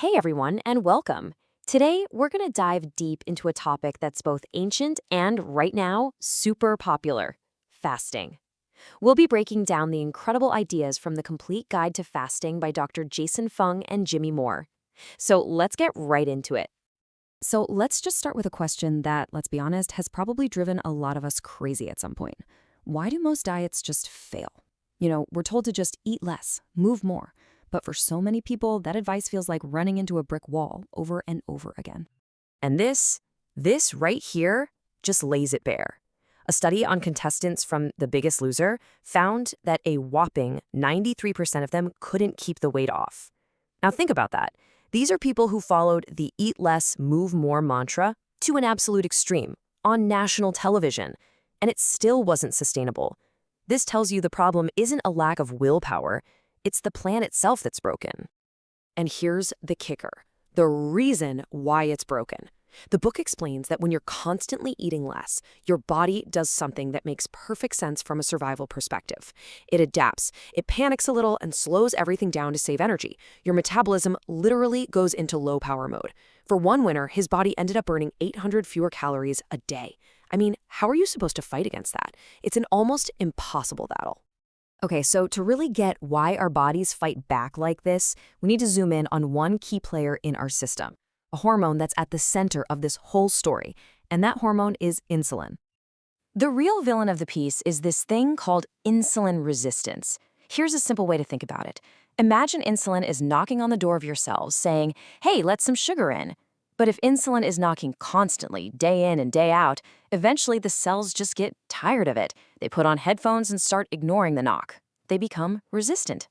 Hey everyone, and welcome. Today, we're going to dive deep into a topic that's both ancient and, right now, super popular: fasting. We'll be breaking down the incredible ideas from the Complete Guide to Fasting by Dr. Jason Fung and Jimmy Moore. So let's get right into it. So let's just start with a question that, let's be honest, has probably driven a lot of us crazy at some point. Why do most diets just fail? We're told to just eat less, move more. But for so many people, that advice feels like running into a brick wall over and over again. And this right here just lays it bare. A study on contestants from The Biggest Loser found that a whopping 93% of them couldn't keep the weight off. Now think about that. These are people who followed the eat less, move more mantra to an absolute extreme on national television, and it still wasn't sustainable. This tells you the problem isn't a lack of willpower, it's the plan itself that's broken. And here's the kicker: the reason why it's broken. The book explains that when you're constantly eating less, your body does something that makes perfect sense from a survival perspective. It adapts, it panics a little and slows everything down to save energy. Your metabolism literally goes into low power mode. For one winner, his body ended up burning 800 fewer calories a day. I mean, how are you supposed to fight against that? It's an almost impossible battle. Okay, so to really get why our bodies fight back like this, we need to zoom in on one key player in our system, a hormone that's at the center of this whole story, and that hormone is insulin. The real villain of the piece is this thing called insulin resistance. Here's a simple way to think about it. Imagine insulin is knocking on the door of your cells saying, "Hey, let some sugar in." But if insulin is knocking constantly, day in and day out, eventually the cells just get tired of it. They put on headphones and start ignoring the knock. They become resistant.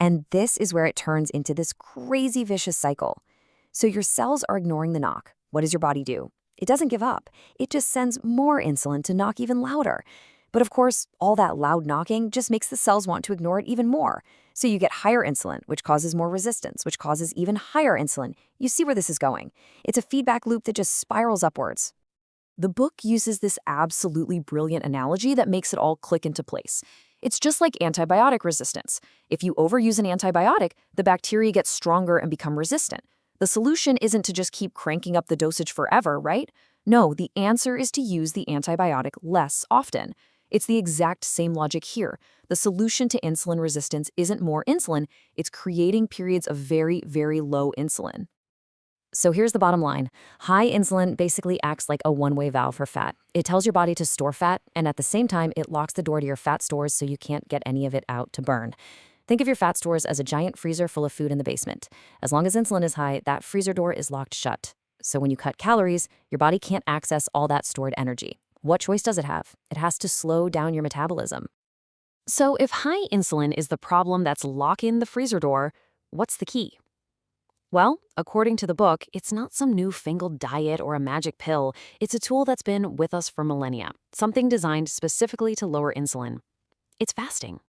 And this is where it turns into this crazy vicious cycle. So your cells are ignoring the knock. What does your body do? It doesn't give up. It just sends more insulin to knock even louder. But of course, all that loud knocking just makes the cells want to ignore it even more. So you get higher insulin, which causes more resistance, which causes even higher insulin. You see where this is going. It's a feedback loop that just spirals upwards. The book uses this absolutely brilliant analogy that makes it all click into place. It's just like antibiotic resistance. If you overuse an antibiotic, the bacteria get stronger and become resistant. The solution isn't to just keep cranking up the dosage forever, right? No, the answer is to use the antibiotic less often. It's the exact same logic here. The solution to insulin resistance isn't more insulin, it's creating periods of very, very low insulin. So here's the bottom line. High insulin basically acts like a one-way valve for fat. It tells your body to store fat, and at the same time, it locks the door to your fat stores so you can't get any of it out to burn. Think of your fat stores as a giant freezer full of food in the basement. As long as insulin is high, that freezer door is locked shut. So when you cut calories, your body can't access all that stored energy. What choice does it have? It has to slow down your metabolism. So if high insulin is the problem that's locking the freezer door, what's the key? Well, according to the book, it's not some newfangled diet or a magic pill. It's a tool that's been with us for millennia, something designed specifically to lower insulin. It's fasting.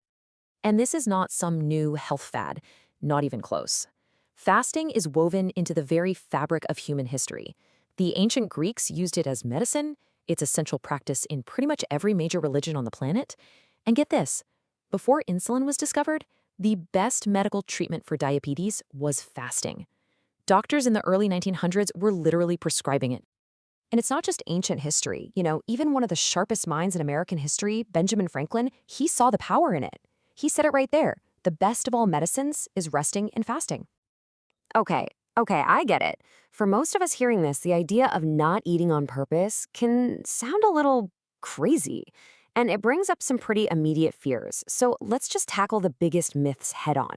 And this is not some new health fad, not even close. Fasting is woven into the very fabric of human history. The ancient Greeks used it as medicine. It's a central practice in pretty much every major religion on the planet. And get this, before insulin was discovered, the best medical treatment for diabetes was fasting. Doctors in the early 1900s were literally prescribing it. And it's not just ancient history. Even one of the sharpest minds in American history, Benjamin Franklin, he saw the power in it. He said it right there. The best of all medicines is resting and fasting. Okay, I get it. For most of us hearing this, the idea of not eating on purpose can sound a little crazy. And it brings up some pretty immediate fears. So let's just tackle the biggest myths head on.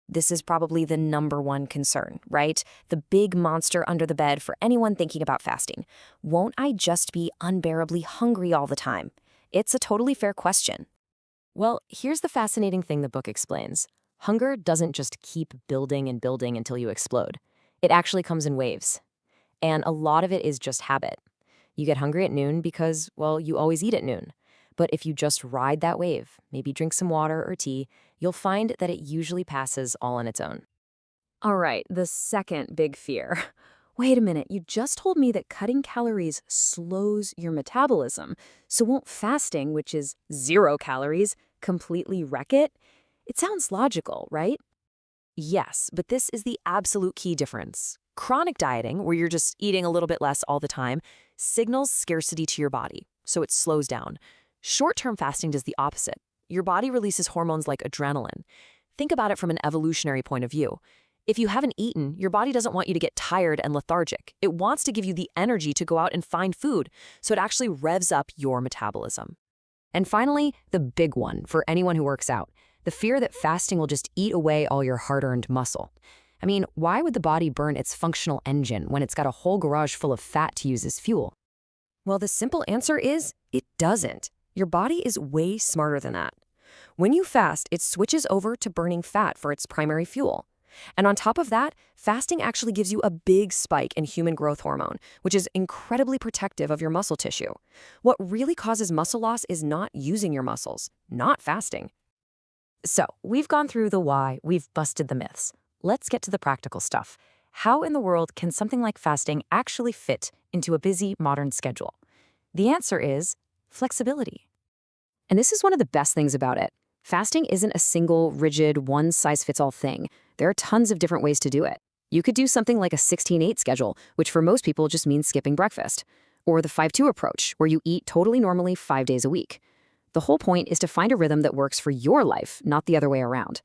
This is probably the number one concern, right? The big monster under the bed for anyone thinking about fasting. Won't I just be unbearably hungry all the time? It's a totally fair question. Well, here's the fascinating thing the book explains. Hunger doesn't just keep building and building until you explode. It actually comes in waves. And a lot of it is just habit. You get hungry at noon because, well, you always eat at noon. But if you just ride that wave, maybe drink some water or tea, you'll find that it usually passes all on its own. All right, the second big fear. Wait a minute, you just told me that cutting calories slows your metabolism. So won't fasting, which is 0 calories, completely wreck it? It sounds logical, right? Yes, but this is the absolute key difference. Chronic dieting, where you're just eating a little bit less all the time, signals scarcity to your body, so it slows down. Short-term fasting does the opposite. Your body releases hormones like adrenaline. Think about it from an evolutionary point of view. If you haven't eaten, your body doesn't want you to get tired and lethargic. It wants to give you the energy to go out and find food, so it actually revs up your metabolism. And finally, the big one for anyone who works out, the fear that fasting will just eat away all your hard-earned muscle. I mean, why would the body burn its functional engine when it's got a whole garage full of fat to use as fuel? Well, the simple answer is it doesn't. Your body is way smarter than that. When you fast, it switches over to burning fat for its primary fuel. And on top of that, fasting actually gives you a big spike in human growth hormone, which is incredibly protective of your muscle tissue. What really causes muscle loss is not using your muscles, not fasting. So, we've gone through the why, we've busted the myths. Let's get to the practical stuff. How in the world can something like fasting actually fit into a busy modern schedule? The answer is flexibility. And this is one of the best things about it. Fasting isn't a single, rigid, one-size-fits-all thing. There are tons of different ways to do it. You could do something like a 16-8 schedule, which for most people just means skipping breakfast. Or the 5-2 approach, where you eat totally normally 5 days a week. The whole point is to find a rhythm that works for your life, not the other way around.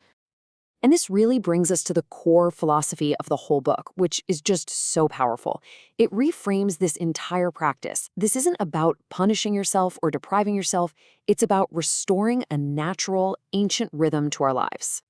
And this really brings us to the core philosophy of the whole book, which is just so powerful. It reframes this entire practice. This isn't about punishing yourself or depriving yourself. It's about restoring a natural, ancient rhythm to our lives.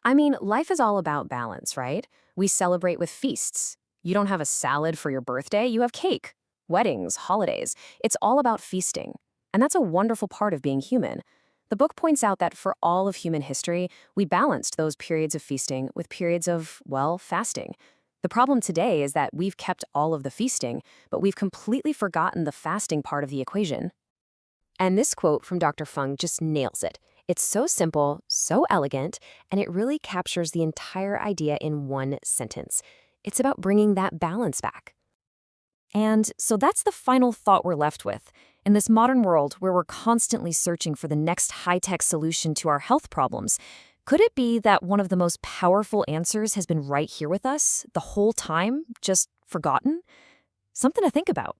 I mean, life is all about balance, right? We celebrate with feasts. You don't have a salad for your birthday, you have cake. Weddings, holidays. It's all about feasting. And that's a wonderful part of being human. The book points out that for all of human history, we balanced those periods of feasting with periods of, well, fasting. The problem today is that we've kept all of the feasting, but we've completely forgotten the fasting part of the equation. And this quote from Dr. Fung just nails it. It's so simple, so elegant, and it really captures the entire idea in one sentence. It's about bringing that balance back. And so that's the final thought we're left with. In this modern world where we're constantly searching for the next high-tech solution to our health problems, could it be that one of the most powerful answers has been right here with us the whole time, just forgotten? Something to think about.